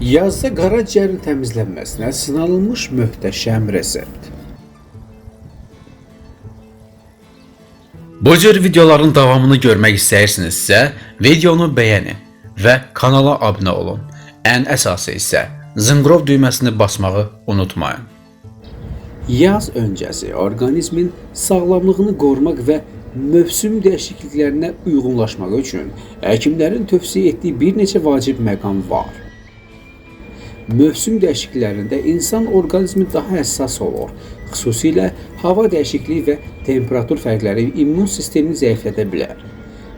Yazda qaraciyərin təmizlənməsinə sınanılmış möhtəşəm resept. Bu cür videoların davamını görmək istəyirsinizsə, videonu bəyənin və kanala abunə olun. Ən əsası isə zınqrov düyməsini basmağı unutmayın. Yaz öncəsi orqanizmin sağlamlığını qorumaq və mövsüm dəyişikliklərinə uyğunlaşmaq üçün həkimlərin tövsiyə etdiyi bir neçə vacib məqam var. Mövsüm dəyişikliklərində insan orqanizmi daha həssas olur. Xüsusilə hava dəyişikliyi və temperatur fərqləri immun sistemini zəiflədə bilər.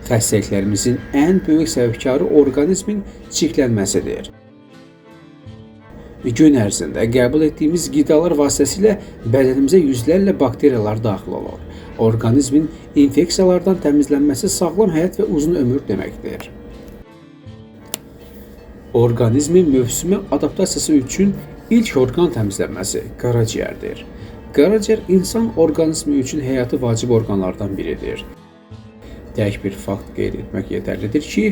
Xəstəliklərimizin ən böyük səbəbkarı orqanizmin çirklənməsidir. Gün ərzində qəbul etdiyimiz qidalar vasitəsilə bədənimizə yüzlərlə bakteriyalar daxil olur. Orqanizmin infeksiyalardan təmizlənməsi sağlam həyat və uzun ömür deməkdir. Orqanizmin mövsümə adaptasiyası üçün ilk orqan təmizlənməsi qaraciyərdir. Qaraciyər insan orqanizmi üçün həyati vacib orqanlardan biridir. Tək bir fakt qeyd etmək yetərlidir ki,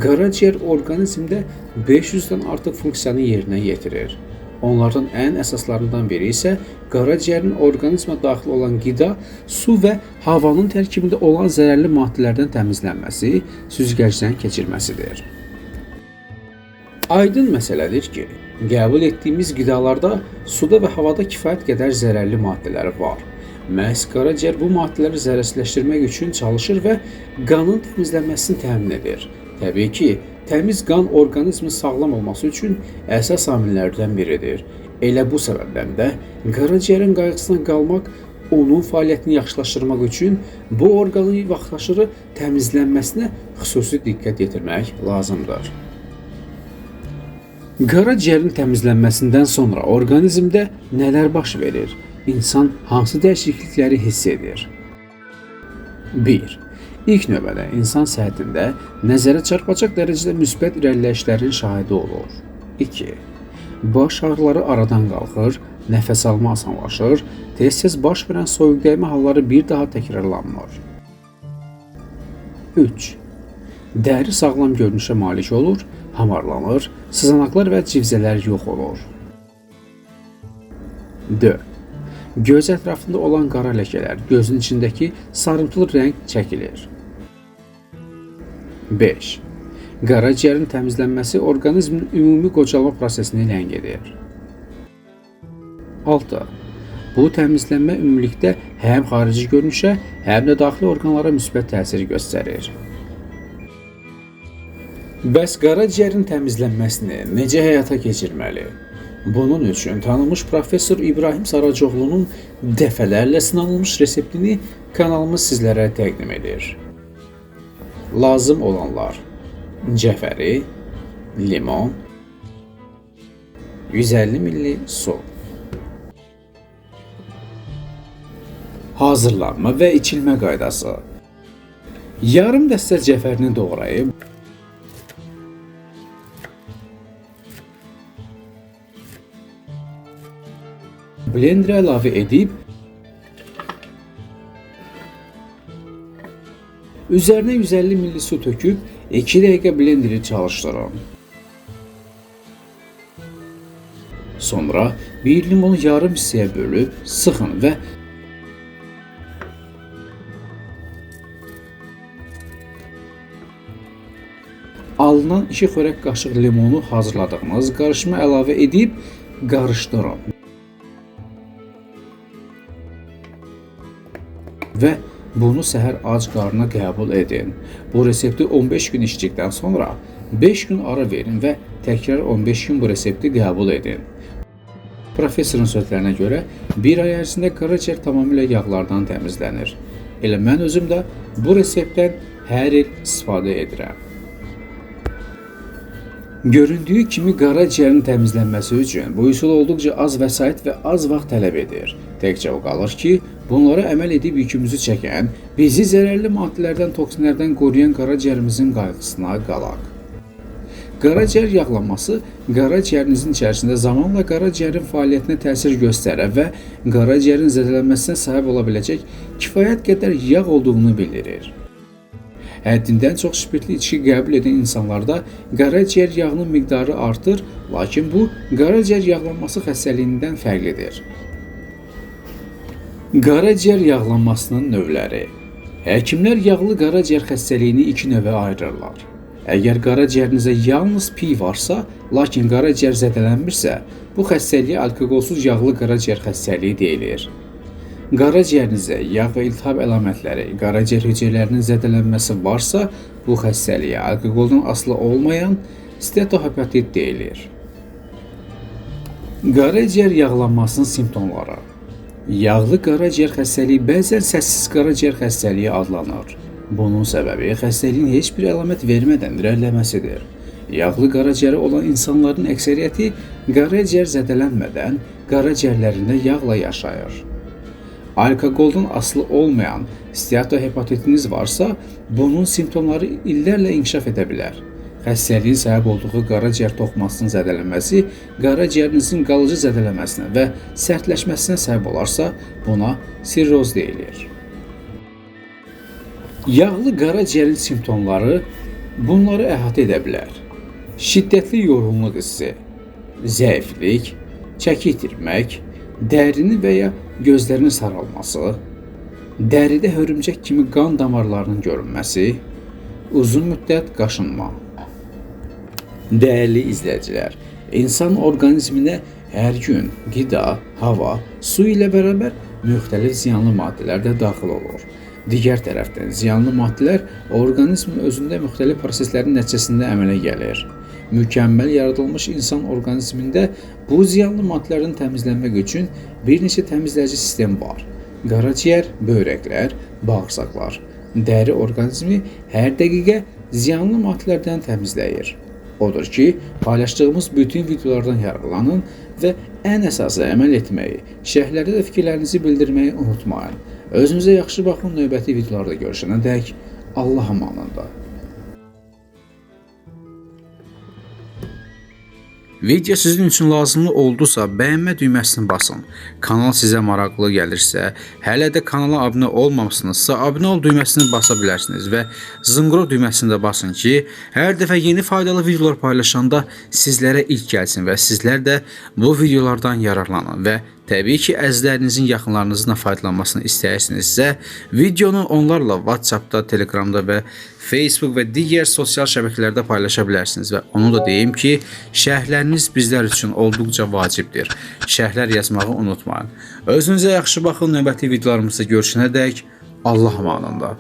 qaraciyər orqanizmdə 500-dən artıq funksiyanı yerinə yetirir. Onlardan ən əsaslarından biri isə qaraciyərin orqanizmə daxil olan qida, su və havanın tərkibində olan zərərli maddələrdən təmizlənməsi, süzgəcdən keçirməsidir. Aydın məsələdir ki, qəbul etdiyimiz qidalarda suda və havada kifayət qədər zərərli maddələr var. Məhz qaraciyər bu maddələri zərərsizləşdirmək üçün çalışır və qanın təmizlənməsini təmin edir. Təbii ki, təmiz qan orqanizmin sağlam olması üçün əsas amillərdən biridir. Elə bu səbəbdən də qaraciyərin qayğısına qalmaq, onun fəaliyyətini yaxşılaşdırmaq üçün bu orqanın vaxtaşırı təmizlənməsinə xüsusi diqqət yetirmək lazımdır. Qaraciyərin təmizlənməsindən sonra orqanizmdə nələr baş verir? İnsan hansı dəyişiklikləri hiss edir? 1. İlk növbədə insan səhhətində nəzərə çarpacaq dərəcədə müsbət irəliləyişlərin şahidi olur. 2. Baş ağrıları aradan qalxır, nəfəs alma asanlaşır, tez-tez baş verən soyuq dəymə halları bir daha təkrarlanmır. 3. Dəri sağlam görünüşə malik olur, hamarlanır, sızanaqlar və civzələr yox olur. 4. Göz ətrafında olan qara ləkələr, gözün içindəki sarımtılı rəng çəkilir. 5. Qaraciyərin təmizlənməsi orqanizmin ümumi qocalma prosesini ləngidir. 6. Bu təmizlənmə ümumilikdə həm xarici görünüşə, həm də daxili orqanlara müsbət təsir göstərir. Bəs qaraciyərin təmizlənməsini necə həyata keçirməli? Bunun üçün tanınmış professor İbrahim Saracoğlu'nun dəfələrlə sınanılmış reseptini kanalımız sizlərə təqdim edir. Lazım olanlar: cəfəri, limon, 150 ml su. Hazırlanma və içilmə qaydası: yarım dəstə cəfərini doğrayıb, blenderə əlavə edib, üzərinə 150 ml su töküb 2 dəqiqə blenderi çalışdırın. Sonra bir limonu yarım hissəyə bölüb sıxın və alınan 2 xörək qaşıq limonu hazırladığımız qarışıma əlavə edib qarışdırın. Və bunu səhər ac qarnına qəbul edin. Bu resepti 15 gün içdikdən sonra 5 gün ara verin və təkrar 15 gün bu resepti qəbul edin. Professorun sözlərinə görə bir ay ərzində qaraciyər tamamilə yağlardan təmizlənir. Elə mən özüm də bu reseptdən hər il istifadə edirəm. Göründüyü kimi qaraciyərin təmizlənməsi üçün bu üsul olduqca az vəsait və az vaxt tələb edir. Təkcə o qalır ki, bunlara əməl edib yükümüzü çəkən, bizi zərərli maddələrdən, toksinlərdən qoruyan qaraciyərimizin qayğısına qalaq. Qaraciyər yağlanması qaraciyərinizin içərisində zamanla qaraciyərin fəaliyyətinə təsir göstərə və qaraciyərin zədələnməsinə səbəb ola biləcək kifayət qədər yağ olduğunu bildirir. Həddindən çox spirtli içki qəbul edən insanlarda qaraciyər yağının miqdarı artır, lakin bu qaraciyər yağlanması xəstəliyindən fərqlidir. Qaraciyər yağlanmasının növləri. Həkimlər yağlı qaraciyər xəstəliyini iki növə ayırırlar. Əgər qaraciyərinizə yalnız pi varsa, lakin qaraciyər zədələnmirsə, bu xəstəliyə alkoqolsuz yağlı qaraciyər xəstəliyi deyilir. Qaraciyərinizə yağ və iltihab əlamətləri, qaraciyər hüceyrələrinin zədələnməsi varsa, bu xəstəliyə alkoqoldan asılı olmayan steatohepatit deyilir. Qaraciyər yağlanmasının simptomları. Yağlı qaraciyər xəstəliyi bəzən səssiz qaraciyər xəstəliyi adlanır. Bunun səbəbi xəstəliyin heç bir əlamət vermədən irəliləməsidir. Yağlı qaraciyəri olan insanların əksəriyyəti qaraciyər zədələnmədən qaraciyərlərində yağla yaşayır. Alkoqoldan asılı olmayan steatohepatitiniz varsa, bunun simptomları illərlə inkişaf edə bilər. Xəstəliyin səbəb olduğu qaraciyər toxumasının zədələnməsi qaraciyərinizin qalıcı zədələnməsinə və sərtləşməsinə səbəb olarsa, buna sirroz deyilir. Yağlı qaraciyərin simptomları bunları əhatə edə bilər. Şiddətli yorğunluq hissi, zəiflik, çəki itirmək, dərini və ya gözlərinin saralması, dəridə hörümçək kimi qan damarlarının görünməsi, uzun müddət qaşınma. Dəyərli izləyicilər, insan orqanizminə hər gün qida, hava, su ilə bərabər müxtəlif ziyanlı maddələr də daxil olur. Digər tərəfdən ziyanlı maddələr orqanizmin özündə müxtəlif proseslərin nəticəsində əmələ gəlir. Mükəmməl yaradılmış insan orqanizmində bu ziyanlı maddələrin təmizlənmək üçün bir neçə təmizləyici sistem var. Qaraciyər, böbrəklər, bağırsaqlar, dəri orqanizmi hər dəqiqə ziyanlı maddələrdən təmizləyir. Odur ki, paylaşdığımız bütün videolardan yararlanın və ən əsası əməl etməyi, şərhlərdə də fikirlərinizi bildirməyi unutmayın. Özünüzə yaxşı baxın, növbəti videolarda görüşənədək Allah amanında. Video sizin üçün lazımlı oldusa bəyənmə düyməsini basın. Kanal sizə maraqlı gəlirsə, hələ də kanala abunə olmamışsınızsa, abunə ol düyməsini basa bilərsiniz və zınqrov düyməsini də basın ki, hər dəfə yeni faydalı videolar paylaşanda sizlərə ilk gəlsin və sizlər də bu videolardan yararlanın və təbii ki, əzizlərinizin yaxınlarınızın faydalanmasını istəyirsinizsə, videonu onlarla WhatsAppda, Telegramda və Facebook və digər sosial şəbəkələrdə paylaşa bilərsiniz və onu da deyim ki, şərhləriniz bizlər üçün olduqca vacibdir. Şərhlər yazmağı unutmayın. Özünüzə yaxşı baxın, növbəti videolarımızda görüşənədək Allah amanında.